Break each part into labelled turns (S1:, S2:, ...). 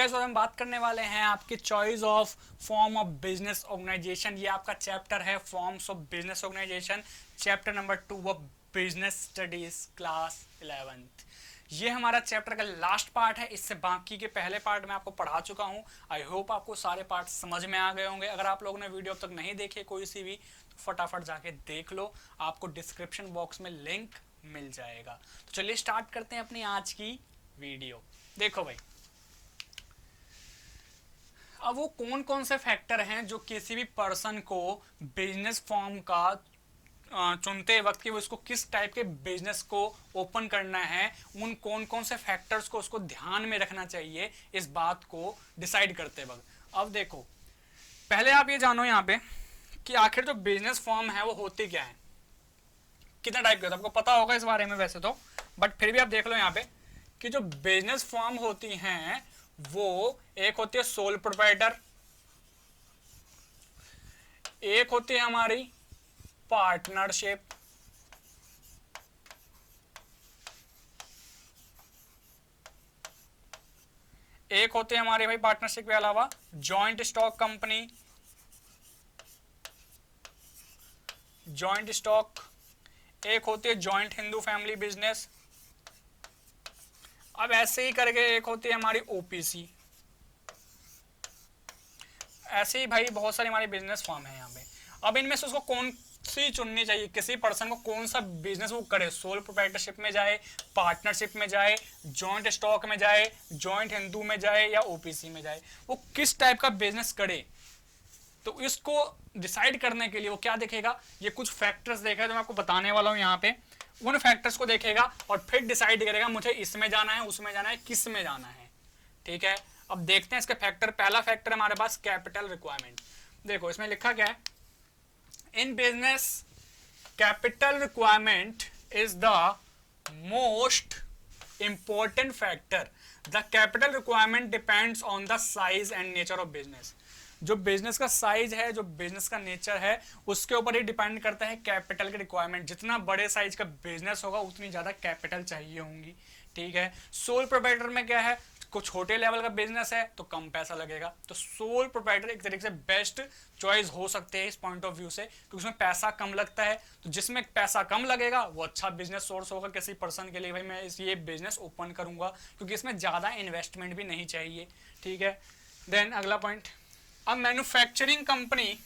S1: Guys, और हम बात करने वाले हैं आपकी choice of form of business organisation. ये आपका चैप्टर है forms of business organisation, chapter number 2 of business studies class 11th। ये हमारा चैप्टर का लास्ट पार्ट है। इससे बाकी के पहले पार्ट में आपको पढ़ा चुका हूँ। आई होप आपको सारे पार्ट समझ में आ गए होंगे। अगर आप लोगों ने वीडियो अब तक नहीं देखी कोई सी भी, तो फटाफट जाके देख लो, आपको डिस्क्रिप्शन बॉक्स में लिंक मिल जाएगा। तो चलिए स्टार्ट करते हैं अपनी आज की वीडियो। देखो भाई, अब वो कौन कौन से फैक्टर हैं जो किसी भी पर्सन को बिजनेस फॉर्म का चुनते वक्त कि वो इसको किस टाइप के बिजनेस को ओपन करना है, उन कौन कौन से फैक्टर्स को उसको ध्यान में रखना चाहिए इस बात को डिसाइड करते वक्त। अब देखो, पहले आप ये जानो यहाँ पे कि आखिर जो बिजनेस फॉर्म है वो होती क्या है, कितना टाइप का, आपको पता होगा इस बारे में वैसे तो, बट फिर भी आप देख लो यहाँ पे कि जो बिजनेस फॉर्म होती हैं वो एक होती है सोल प्रोप्राइटर, एक होती है हमारी पार्टनरशिप, एक होती है हमारी भाई पार्टनरशिप के अलावा joint stock company, joint stock, एक होती है जॉइंट हिंदू फैमिली बिजनेस। अब ऐसे ही करके एक होती है हमारी ओपीसी। ऐसे ही भाई बहुत सारी हमारी बिजनेस फॉर्म है यहाँ पे। अब इनमें से उसको कौन सी चुननी चाहिए, किसी पर्सन को कौन सा बिजनेस वो करे, सोल प्रोप्राइटरशिप में जाए, पार्टनरशिप में जाए, जॉइंट स्टॉक में जाए, जॉइंट हिंदू में जाए या ओपीसी में जाए, वो किस टाइप का बिजनेस करे। तो इसको डिसाइड करने के लिए वो क्या देखेगा, ये कुछ फैक्टर्स देखेगा जो मैं आपको बताने वाला हूँ यहाँ पे। उन फैक्टर्स को देखेगा और फिर डिसाइड करेगा मुझे इसमें जाना है, उसमें जाना है, किस में जाना है। ठीक है, अब देखते हैं इसके फैक्टर। पहला फैक्टर हमारे पास कैपिटल रिक्वायरमेंट। देखो इसमें लिखा क्या है, in business capital requirement is the most important factor. The capital requirement depends on the size and nature of business. जो बिजनेस का साइज है, जो बिजनेस का नेचर है, उसके ऊपर ही डिपेंड करता है कैपिटल की रिक्वायरमेंट। जितना बड़े साइज का बिजनेस होगा उतनी ज्यादा कैपिटल चाहिए होंगी। ठीक है, सोल प्रोप्राइटर में क्या है, कुछ छोटे लेवल का बिजनेस है तो कम पैसा लगेगा, तो सोल प्रोप्राइटर एक तरीके से बेस्ट चॉइस हो सकते हैं इस पॉइंट ऑफ व्यू से, क्योंकि उसमें पैसा कम लगता है। तो जिसमें पैसा कम लगेगा वो अच्छा बिजनेस सोर्स होगा किसी पर्सन के लिए, भाई मैं ये बिजनेस ओपन करूंगा, क्योंकि इसमें ज्यादा इन्वेस्टमेंट भी नहीं चाहिए। ठीक है, देन अगला पॉइंट, अब manufacturing company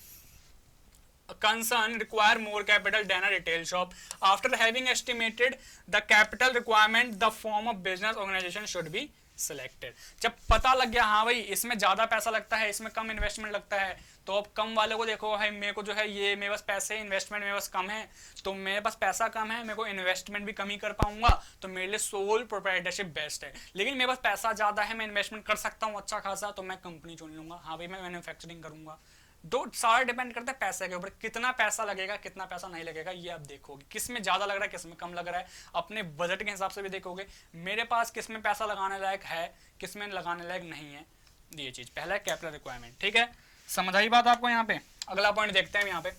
S1: concern require more capital than a retail shop. After having estimated the capital requirement, the form of business organization should be selected. जब पता लग गया हाँ भाई इसमें ज्यादा पैसा लगता है, इसमें कम इन्वेस्टमेंट लगता है, तो अब कम वाले को देखो भाई, मेरे को जो है ये मेरे पास पैसे, इन्वेस्टमेंट मेरे पास कम है, तो मेरे पास पैसा कम है, मेरे को इन्वेस्टमेंट भी कम ही कर पाऊंगा, तो मेरे लिए सोल प्रोप्राइटरशिप बेस्ट है। लेकिन मेरे पास पैसा ज्यादा है, मैं इन्वेस्टमेंट कर सकता हूँ अच्छा खासा, तो मैं कंपनी चुन लूंगा, हाँ भाई मैं मैन्युफैक्चरिंग करूंगा। दो सारा डिपेंड करता है पैसे के ऊपर, कितना पैसा लगेगा कितना पैसा नहीं लगेगा ये आप देखोगे, किस में ज्यादा लग रहा है किस में कम लग रहा है, अपने बजट के हिसाब से भी देखोगे मेरे पास किस में पैसा लगाने लायक है, किस में लगाने लायक नहीं है। ये चीज पहला है कैपिटल रिक्वायरमेंट। ठीक है, समझ आई बात आपको यहाँ पे। अगला पॉइंट देखते हैं यहाँ पे,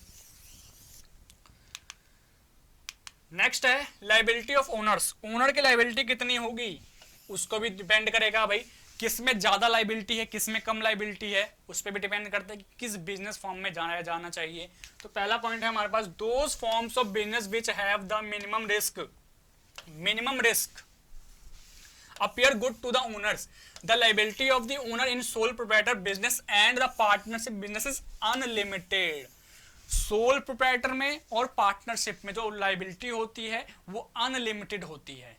S1: नेक्स्ट है लाइबिलिटी ऑफ ओनर्स। ओनर की लाइबिलिटी कितनी होगी उसको भी डिपेंड करेगा भाई, किस में ज्यादा लाइबिलिटी है किस में कम लाइबिलिटी है, उस पर भी डिपेंड करता है कि किस बिजनेस फॉर्म में जाना चाहिए। तो पहला पॉइंट है हमारे पास, those forms of business which have the minimum risk appear good to the owners. The liability of the owner in sole proprietor business and the partnership business is unlimited. Sole proprietor में और partnership में जो liability होती है वो unlimited होती है,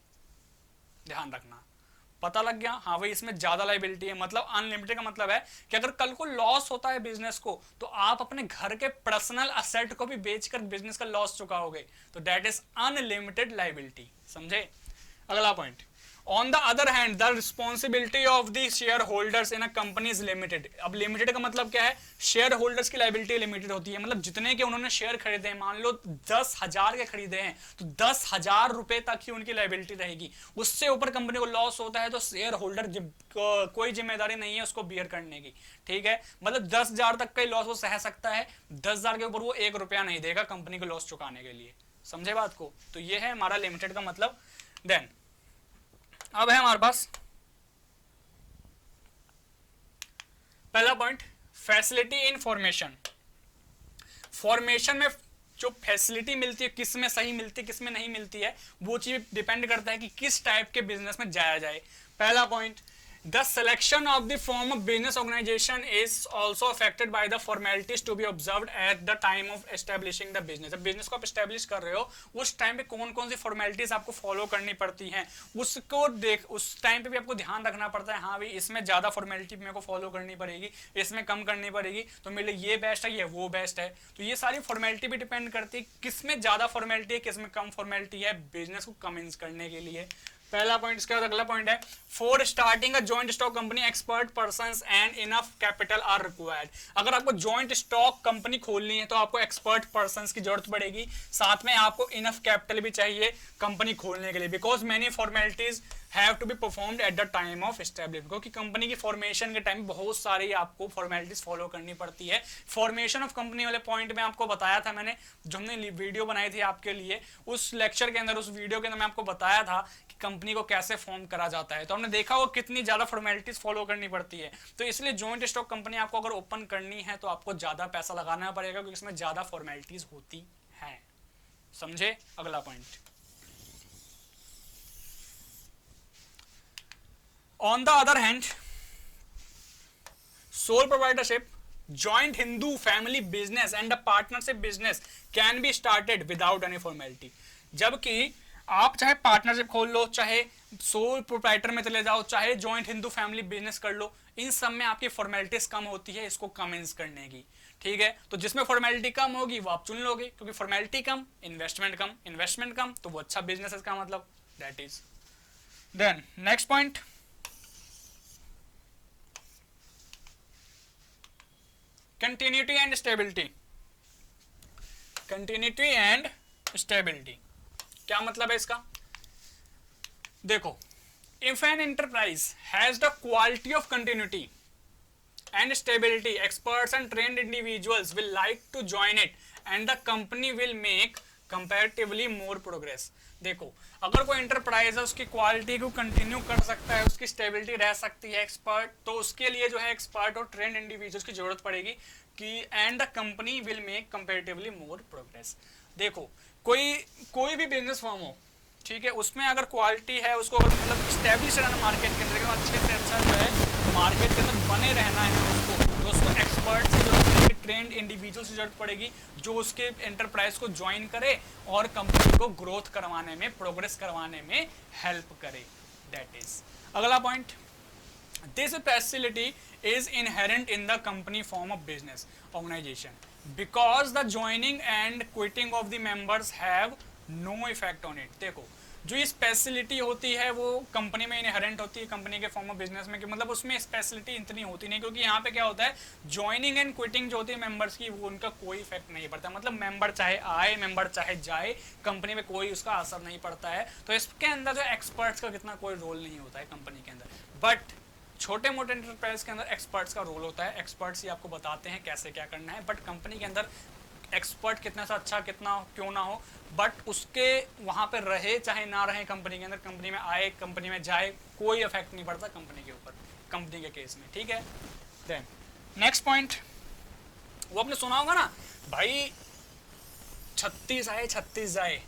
S1: ध्यान रखना। पता लग गया हाँ भाई इसमें ज्यादा लाइबिलिटी है, मतलब अनलिमिटेड का मतलब है कि अगर कल को लॉस होता है बिजनेस को, तो आप अपने घर के पर्सनल असेट को भी बेचकर बिजनेस का लॉस चुकाओगे, तो दैट इज अनलिमिटेड लाइबिलिटी। समझे। अगला point, on the other hand the responsibility of the share holders in a company is limited. अब लिमिटेड का मतलब क्या है, शेयर होल्डर्स की लाइबिलिटी लिमिटेड होती है, मतलब जितने के उन्होंने शेयर खरीदे हैं, मान लो 10,000 के खरीदे हैं तो 10,000 रुपए तक ही उनकी लाइबिलिटी रहेगी। उससे ऊपर कंपनी को लॉस होता है तो शेयर होल्डर कोई जिम्मेदारी नहीं है उसको बियर करने की। ठीक है, मतलब 10,000 तक का लॉस वो सह सकता है, 10,000 के ऊपर वो 1 रुपया नहीं देगा कंपनी को लॉस चुकाने के लिए। समझे बात को। तो ये है हमारा लिमिटेड का मतलब। देन अब है हमारे पास पहला point, facility in formation. Formation में जो फैसिलिटी मिलती है, किस में सही मिलती है किस में नहीं मिलती है, वो चीज डिपेंड करता है कि किस टाइप के बिजनेस में जाया जाए। पहला point, the selection of the form of business organisation is also affected by the formalities to be observed at the time of establishing the business. जब बिजनेस को आप एस्टेब्लिश कर रहे हो उस टाइम पे कौन कौन सी फॉर्मेलिटीज आपको फॉलो करनी पड़ती हैं, उसको उस टाइम पे भी आपको ध्यान रखना पड़ता है। हाँ भाई, इसमें ज्यादा फॉर्मेलिटी मेरे को फॉलो करनी पड़ेगी, इसमें कम करनी पड़ेगी, तो मेरे लिए ये बेस्ट है, ये वो बेस्ट है। तो ये सारी फॉर्मेलिटी भी डिपेंड करती है किस में ज्यादा फॉर्मेलिटी है, किस में कम फॉर्मेलिटी है बिजनेस को कमेंस करने के लिए। पहला पॉइंट। इसके बाद अगला पॉइंट है, for starting a joint stock company expert persons and enough capital R required. अगर आपको जॉइंट स्टॉक कंपनी खोलनी है तो आपको एक्सपर्ट पर्संस की जरूरत पड़ेगी, साथ में आपको इनफ कैपिटल भी चाहिए कंपनी खोलने के लिए, because many formalities have to be performed at the time of establishment. क्योंकि कंपनी की फॉर्मेशन के टाइम बहुत सारी आपको फॉर्मेलिटीज फॉलो करनी पड़ती है। फॉर्मेशन ऑफ कंपनी वाले पॉइंट में आपको बताया था मैंने, जो हमने वीडियो बनाई थी आपके लिए, उस लेक्चर के अंदर, उस वीडियो के अंदर मैं आपको बताया था कि कंपनी को कैसे फॉर्म करा जाता है। तो हमने देखा वो कितनी ज्यादा फॉर्मेलिटीज फॉलो करनी पड़ती है। तो इसलिए जॉइंट स्टॉक कंपनी आपको अगर ओपन करनी है तो आपको ज्यादा पैसा लगाना पड़ेगा, क्योंकि इसमें ज्यादा फॉर्मेलिटीज होती हैं। समझे? अगला point, on the other hand, sole proprietorship, joint Hindu family business and a partnership business can be started without any formality। जबकि आप चाहे पार्टनरशिप खोल लो, चाहे सोल प्रोप्राइटर में चले जाओ, चाहे जॉइंट हिंदू फैमिली बिजनेस कर लो, इन सब में आपकी फॉर्मेलिटीज कम होती है इसको कमेंस करने की। ठीक है, तो जिसमें फॉर्मेलिटी कम होगी वो आप चुन लोगे, क्योंकि फॉर्मेलिटी कम, इन्वेस्टमेंट कम, तो वो अच्छा बिजनेस है, इसका मतलब that is. Then next point, continuity and stability. Continuity and stability क्या मतलब है इसका? देखो, if an enterprise has the quality of continuity and stability, experts and trained individuals will like to join it and the company will make comparatively more progress। देखो, अगर कोई enterprise है उसकी क्वालिटी को कंटिन्यू कर सकता है, उसकी स्टेबिलिटी रह सकती है, एक्सपर्ट, तो उसके लिए जो है एक्सपर्ट और ट्रेंड इंडिविजुअल्स की जरूरत पड़ेगी कि and the company will make comparatively more progress. देखो, कोई भी बिजनेस फॉर्म हो, ठीक है, उसमें अगर क्वालिटी है, उसको अगर मतलब स्टैब्लिश रहना मार्केट के अंदर, अच्छे से अच्छा जो है मार्केट के अंदर बने रहना है उसको, तो उसको एक्सपर्ट से जरूरत पड़ेगी, ट्रेंड इंडिविजुअल से जरूरत पड़ेगी, जो उसके एंटरप्राइज को ज्वाइन करे और कंपनी को ग्रोथ करवाने में, प्रोग्रेस करवाने में हेल्प करे। दैट इज अगला point, this facility is inherent in the company form of business organisation because the joining and quitting of the members have no effect on it. देखो, जो ये स्पेशलिटी होती है वो कंपनी में इनहेरेंट होती है, कंपनी के फॉर्म ऑफ बिजनेस में, कि मतलब उसमें स्पेशलिटी इतनी होती नहीं, क्योंकि यहाँ पे क्या होता है, ज्वाइनिंग एंड क्विटिंग जो होती है मेंबर्स की, वो उनका कोई इफेक्ट नहीं पड़ता। मतलब मेंबर चाहे आए, मेंबर चाहे जाए, कंपनी में कोई उसका असर नहीं पड़ता है। तो इसके अंदर जो एक्सपर्ट्स का कितना कोई रोल नहीं होता है कंपनी के अंदर। बट छोटे मोटे एंटरप्राइज के अंदर एक्सपर्ट्स का रोल होता है, एक्सपर्ट्स ही आपको बताते हैं कैसे क्या करना है। बट कंपनी के अंदर एक्सपर्ट कितना सा अच्छा कितना क्यों ना हो, बट उसके वहाँ पे रहे चाहे ना रहे कंपनी के अंदर, कंपनी में आए कंपनी में जाए, कोई इफेक्ट नहीं पड़ता कंपनी के ऊपर, कंपनी के केस में। ठीक है, देन नेक्स्ट पॉइंट, वो आपने सुना होगा ना भाई, 36 आए 36 जाए,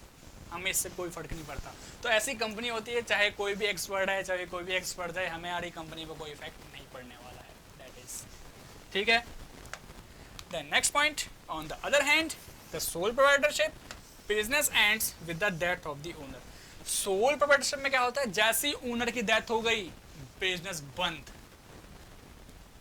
S1: हमें इससे कोई फर्क नहीं पड़ता। तो ऐसी कंपनी होती है, चाहे कोई भी एक्सपर्ट है, चाहे कोई भी एक्सपर्ट है, हमारी कंपनी पर कोई इफेक्ट नहीं पड़ने वाला है। दैट इज ठीक है। Then next point, on the other hand, the sole proprietorship business ends with the death of the owner। sole proprietorship में क्या होता है, जैसी ओनर की डेथ हो गई बिजनेस बंद।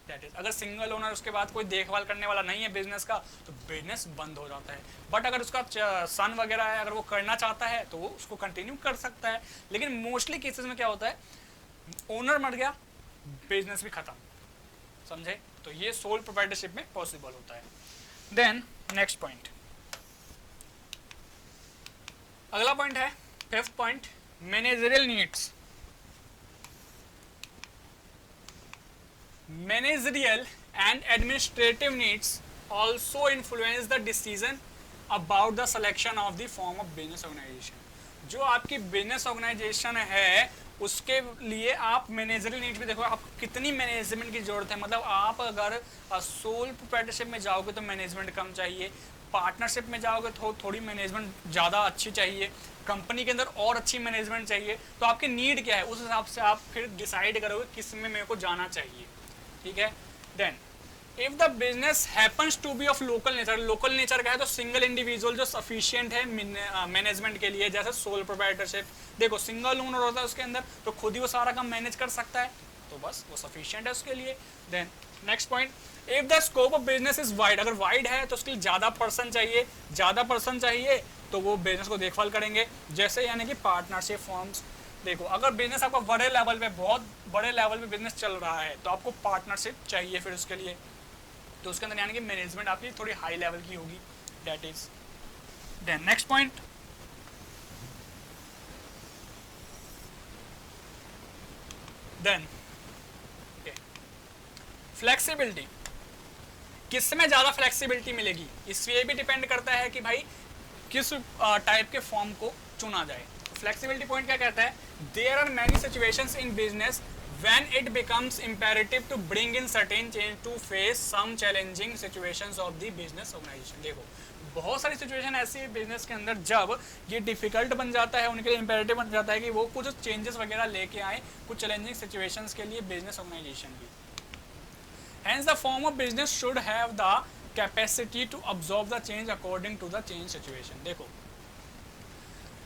S1: That is, अगर सिंगल ओनर उसके बाद कोई देखभाल करने वाला नहीं है बिजनेस का, तो बिजनेस बंद हो जाता है। बट अगर उसका सन वगैरह है, अगर वो करना चाहता है तो वो उसको कंटिन्यू कर सकता है। लेकिन मोस्टली केसेस में क्या होता है, ओनर मर गया, बिजनेस भी खत्म। समझे? तो ये सोल प्रोप्राइटरशिप में पॉसिबल होता है। देन नेक्स्ट पॉइंट, अगला पॉइंट है fifth point, managerial needs. Managerial and administrative needs also influence the decision about the selection of the form of business organisation. जो आपकी बिजनेस ऑर्गेनाइजेशन है उसके लिए आप मैनेजरियल नीड्स भी देखो, आप कितनी मैनेजमेंट की जरूरत है। मतलब आप अगर सोल प्रोप्राइटरशिप में जाओगे तो मैनेजमेंट कम चाहिए, पार्टनरशिप में जाओगे तो थोड़ी मैनेजमेंट ज़्यादा अच्छी चाहिए, कंपनी के अंदर और अच्छी मैनेजमेंट चाहिए। तो आपकी नीड क्या है, उस हिसाब से आप फिर डिसाइड करोगे किस में मेरे को जाना चाहिए। ठीक है। Then if the business happens to be of local nature, local nature का है तो सिंगल इंडिविजुअल जो सफिशिएंट है मैनेजमेंट के लिए, जैसे सोल प्रोप्राइटरशिप, देखो सिंगल ओनर होता है उसके अंदर, तो खुद ही वो सारा काम मैनेज कर सकता है, तो बस वो सफिशिएंट है उसके लिए। Then next point, if the scope of business is wide, अगर वाइड है तो उसके लिए ज़्यादा पर्सन चाहिए, ज़्यादा पर्सन चाहिए तो वो बिजनेस को देखभाल करेंगे, जैसे यानी कि पार्टनरशिप फॉर्म्स। देखो अगर बिजनेस आपका बड़े लेवल पे, बहुत बड़े लेवल पे बिजनेस चल रहा है तो आपको पार्टनरशिप चाहिए फिर उसके लिए, तो उसके अंदर यानी कि मैनेजमेंट आपकी थोड़ी हाई लेवल की होगी, that is. Then next point, then flexibility, किस में ज़्यादा फ्लेक्सिबिलिटी मिलेगी, इस ये भी डिपेंड करता है कि भाई किस टाइप के फॉर्म को चुना जाए। फ्लेक्सिबिलिटी पॉइंट क्या कहता है, there are many situations in business when it becomes imperative to bring in certain change to face some challenging situations of the business organization। देखो बहुत सारी सिचुएशन ऐसी है बिजनेस के अंदर जब ये डिफिकल्ट बन जाता है, उनके लिए इंपेरेटिव बन जाता है कि वो कुछ चेंजेस वगैरह लेके आए कुछ चैलेंजिंग सिचुएशंस के लिए बिजनेस ऑर्गेनाइजेशन भी। Hence the form of business should have the capacity to absorb the change according to the change situation। देखो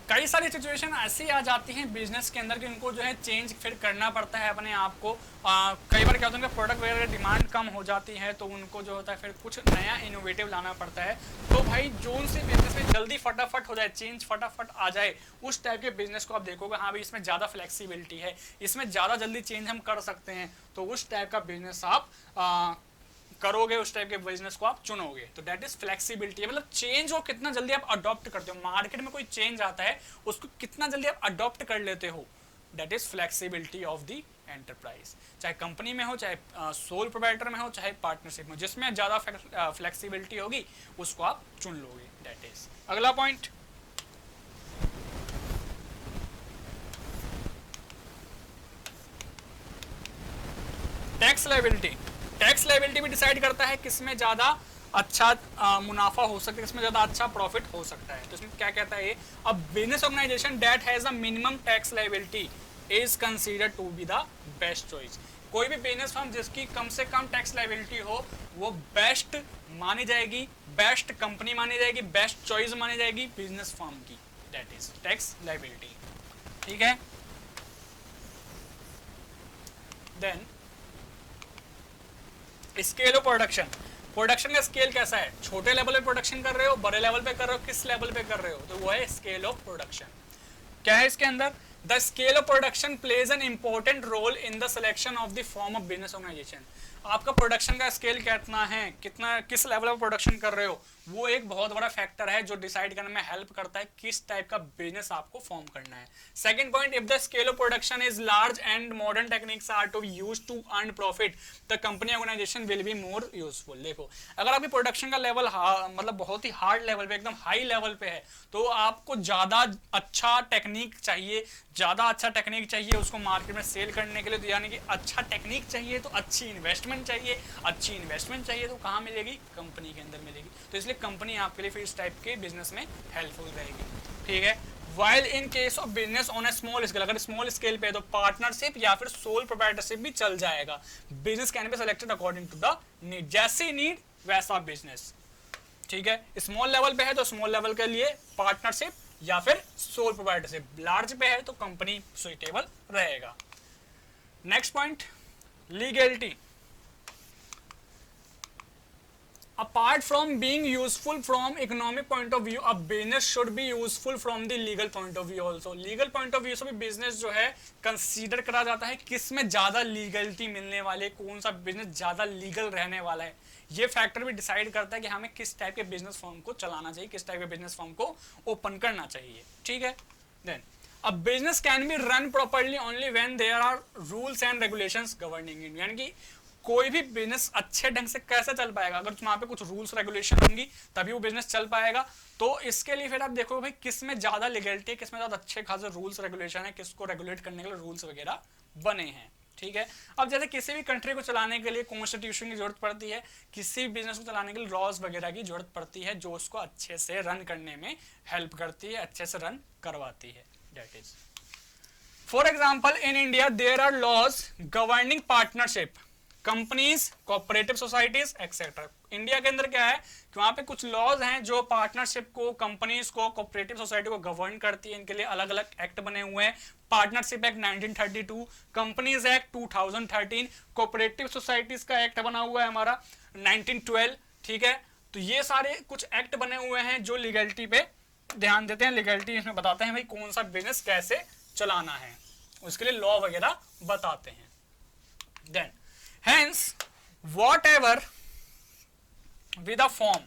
S1: कई सारी सिचुएशन ऐसी आ जाती हैं बिजनेस के अंदर कि उनको जो है चेंज फिर करना पड़ता है अपने आप को। कई बार क्या होता है उनका प्रोडक्ट वगैरह की डिमांड कम हो जाती है तो उनको जो होता है फिर कुछ नया इनोवेटिव लाना पड़ता है। तो भाई जो से बिजनेस में जल्दी फटाफट हो जाए, चेंज फटाफट आ जाए, उस टाइप के बिजनेस को आप देखोगे हाँ भाई इसमें ज़्यादा फ्लेक्सिबिलिटी है, इसमें ज़्यादा जल्दी चेंज हम कर सकते हैं, तो उस टाइप का बिजनेस आप करोगे, उस टाइप के बिजनेस को आप चुनोगे। तो दैट इज फ्लेक्सिबिलिटी, मतलब चेंज को कितना जल्दी आप अडॉप्ट करते हो, मार्केट में कोई चेंज आता है उसको कितना जल्दी आप अडॉप्ट कर लेते हो, that is flexibility of the enterprise. चाहे कंपनी में हो, चाहे सोल प्रोप्राइटर में हो, चाहे पार्टनरशिप में, जिसमें ज्यादा फ्लेक्सिबिलिटी होगी उसको आप चुन लोगे, दैट इज। अगला point, tax liability. Tax liability भी डिसाइड करता है किसमें ज़्यादा अच्छा मुनाफा हो सकता है, किसमें ज़्यादा अच्छा प्रॉफिट हो सकता है। तो इसमें क्या कहता है ये, a business organisation that has a minimum tax liability is considered to be the best choice. कोई भी बिजनेस फर्म जिसकी कम से कम टैक्स लायबिलिटी हो वो बेस्ट मानी जाएगी, बेस्ट कंपनी मानी जाएगी, बेस्ट चॉइस मानी जाएगी बिजनेस फर्म की, दैट इज टैक्स लायबिलिटी। ठीक है। Then scale of production. Production का स्केल कैसा है, छोटे लेवल पे प्रोडक्शन कर रहे हो, बड़े लेवल पे कर रहे हो, किस लेवल पे कर रहे हो, तो वो है स्केल ऑफ प्रोडक्शन। क्या है इसके अंदर, the scale of production plays an important role in the selection of the form of business organisation. आपका प्रोडक्शन का स्केल कितना है, कितना किस लेवल ऑफ प्रोडक्शन कर रहे हो, वो एक बहुत बड़ा फैक्टर है जो डिसाइड करने में हेल्प करता है किस टाइप का बिजनेस आपको फॉर्म करना है। Second point, if the scale of production is large and modern techniques are to use to earn profit the company organisation will be more useful. देखो अगर आपकी प्रोडक्शन का लेवल मतलब बहुत ही हार्ड लेवल पे, एकदम हाई लेवल पे है, तो आपको ज़्यादा अच्छा टेक्निक चाहिए, ज़्यादा अच्छा टेक्निक चाहिए उसको मार्केट में सेल करने के लिए। तो यानी कि अच्छा टेक्निक चाहिए तो अच्छी इन्वेस्टमेंट चाहिए, अच्छी इन्वेस्टमेंट चाहिए तो कहाँ मिलेगी, कंपनी के अंदर मिलेगी। तो इसलिए कंपनी आपके लिए फिर इस टाइप के बिजनेस में हेल्पफुल रहेगी। ठीक है। While in case of business on A small scale, अगर स्मॉल स्केल पे है तो पार्टनरशिप या फिर सोल प्रोप्राइटरशिप भी चल जाएगा। Business can be selected according to the need, जैसी नीड वैसा बिजनेस। ठीक है। स्मॉल लेवल पे है तो स्मॉल लेवल के लिए पार्टनरशिप या फिर सोल प्रोप्राइटरशिप, लार्ज पे है तो कंपनी सुइटेबल रहेगा। Next point, legality. Apart from being useful from economic point of view, a business should be useful from the legal point of view also। legal point of view से भी business जो है consider करा जाता है किस में ज़्यादा लीगलिटी मिलने वाले, कौन सा बिजनेस ज़्यादा लीगल रहने वाला है। ये फैक्टर भी डिसाइड करता है कि हमें किस टाइप के बिजनेस फर्म को चलाना चाहिए, किस टाइप के बिजनेस फर्म को ओपन करना चाहिए। ठीक है। Then a business can be run properly only when there are rules and regulations governing it. यानी कि कोई भी बिजनेस अच्छे ढंग से कैसे चल पाएगा, अगर वहां पे कुछ रूल्स रेगुलेशन होंगी तभी वो बिजनेस चल पाएगा। तो इसके लिए फिर आप देखो भाई किस में ज्यादा लीगलिटी है, किस में ज्यादा अच्छे खासे रूल्स रेगुलेशन है, किसको रेगुलेट करने के लिए रूल्स वगैरह बने हैं। ठीक है, अब जैसे किसी भी कंट्री को चलाने के लिए कॉन्स्टिट्यूशन की जरूरत पड़ती है, किसी भी बिजनेस को चलाने के लिए लॉज वगैरह की जरूरत पड़ती है जो उसको अच्छे से रन करने में हेल्प करती है, अच्छे से रन करवाती है। That is for example in India there are laws governing partnership, companies, cooperative societies etcetera. India के अंदर क्या है कि वहां पे कुछ लॉज हैं जो पार्टनरशिप को, कंपनीज को, कोऑपरेटिव सोसाइटी को गवर्न करती है। इनके लिए अलग अलग एक्ट बने हुए हैं। Partnership act 1932, companies act 2013, cooperative societies का एक्ट बना हुआ है हमारा 1912। ठीक है, तो ये सारे कुछ एक्ट बने हुए हैं जो लीगलिटी पे ध्यान देते हैं, लीगलिटी इसमें बताते हैं भाई कौन सा बिजनेस कैसे चलाना है, उसके लिए लॉ वगैरह बताते हैं। Then hence whatever with a form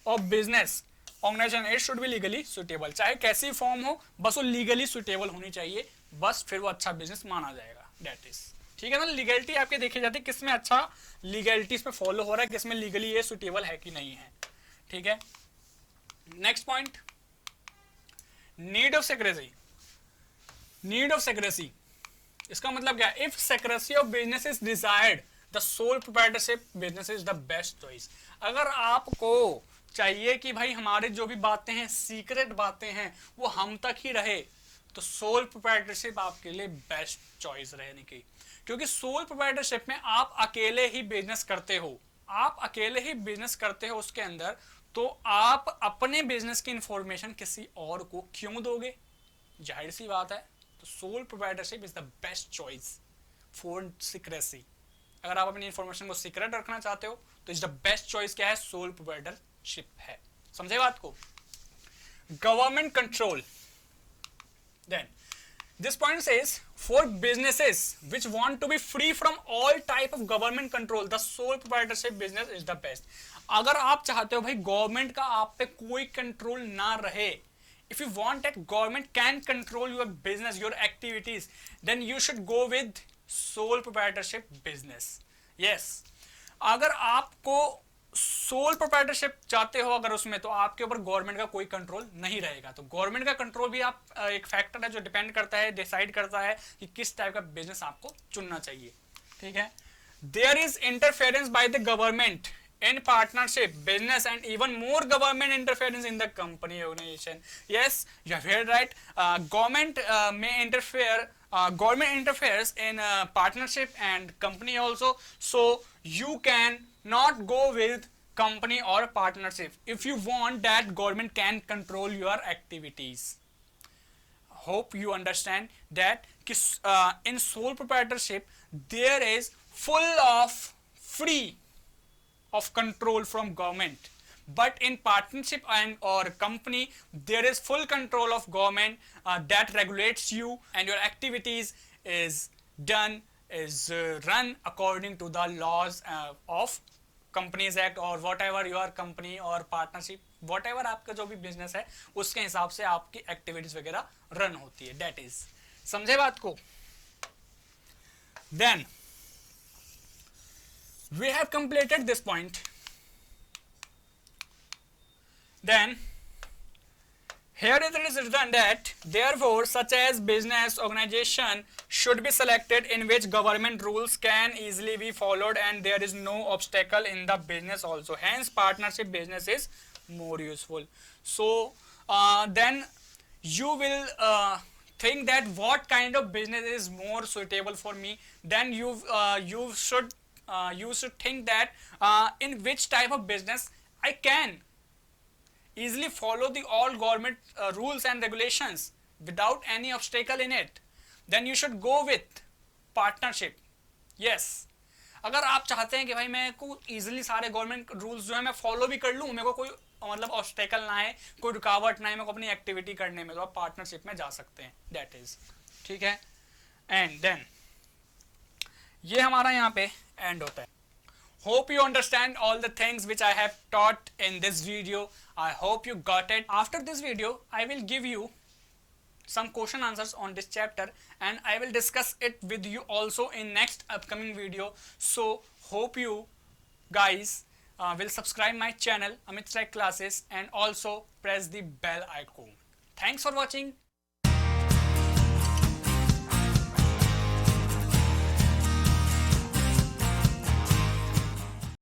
S1: of business organization it should be legally suitable, चाहे कैसी फॉर्म हो बस वो लीगली सुटेबल होनी चाहिए, बस फिर वो अच्छा बिजनेस माना जाएगा। दैट इज ठीक है ना, लीगलिटी आपके देखी जाती है किस में अच्छा लीगलिटी इसमें फॉलो हो रहा है, किस में लीगली ये सुटेबल है कि नहीं है। ठीक है, next point, need of secrecy. Need of secrecy इसका मतलब क्या, if secrecy of business is desired the sole proprietorship business is the best choice. अगर आपको चाहिए कि भाई हमारे जो भी बातें हैं, सीक्रेट बातें हैं, वो हम तक ही रहे, तो सोल प्रोप्राइटरशिप आपके लिए बेस्ट चॉइस रहने की, क्योंकि सोल प्रोप्राइटरशिप में आप अकेले ही बिजनेस करते हो, आप अकेले ही बिजनेस करते हो उसके अंदर, तो आप अपने बिजनेस की इंफॉर्मेशन किसी और को क्यों दोगे, जाहिर सी बात है। तो sole proprietorship is the best choice for secrecy. अगर आप अपनी इंफॉर्मेशन को सीक्रेट रखना चाहते हो तो इज द बेस्ट चॉइस क्या है, सोल प्रोप्राइटरशिप है। समझे बात को। Government control, then this point says for businesses which want to be free from all type of government control the sole proprietorship business is the best। अगर आप चाहते हो भाई गवर्नमेंट का आप पे कोई कंट्रोल ना रहे, if you want that government can control your business, your activities, then you should go with sole proprietorship business। yes, अगर आपको सोल प्रोप्राइटरशिप चाहते हो अगर उसमें, तो आपके ऊपर गवर्नमेंट का कोई कंट्रोल नहीं रहेगा। तो गवर्नमेंट का कंट्रोल भी आप एक फैक्टर है जो डिपेंड करता है, डिसाइड करता है कि किस टाइप का बिजनेस आपको चुनना चाहिए। ठीक है, there is interference by the government in partnership business and even more government interference in the company organization। yes, you have heard right, government may interfere, government interferes in partnership and company also, so you can not go with company or partnership if you want that government can control your activities। hope you understand that in sole proprietorship there is full of free of control from government, but in partnership and or company there is full control of government that regulates you and your activities is done is run according to the laws of companies act or whatever your company or partnership whatever आपका जो भी business है उसके हिसाब से आपकी activities वगैरह run होती है। दैट इज, समझे बात को। Then we have completed this point, then here it is written that therefore such as business organization should be selected in which government rules can easily be followed and there is no obstacle in the business also, hence partnership business is more useful। so then you will think that what kind of business is more suitable for me, then you should think that in which type of business I can easily follow the all government rules and regulations without any obstacle in it, then you should go with partnership। yes, अगर आप चाहते हैं कि भाई मैं को easily सारे government rules जो है मैं फॉलो भी कर लूँ, मेरे को कोई मतलब ऑब्स्टेकल ना है, कोई रुकावट ना है मेरे को अपनी एक्टिविटी करने में, तो आप पार्टनरशिप में जा सकते हैं। दैट इज ठीक है। एंड देन ये हमारा यहाँ पे एंड होता है। Hope you understand all the things which I have taught in this video. I hope you got it. After this video, I will give you some question answers on this chapter, and I will discuss it with you also in next upcoming video. So hope you guys will subscribe my channel Amit Tech Classes and also press the bell icon. Thanks for watching.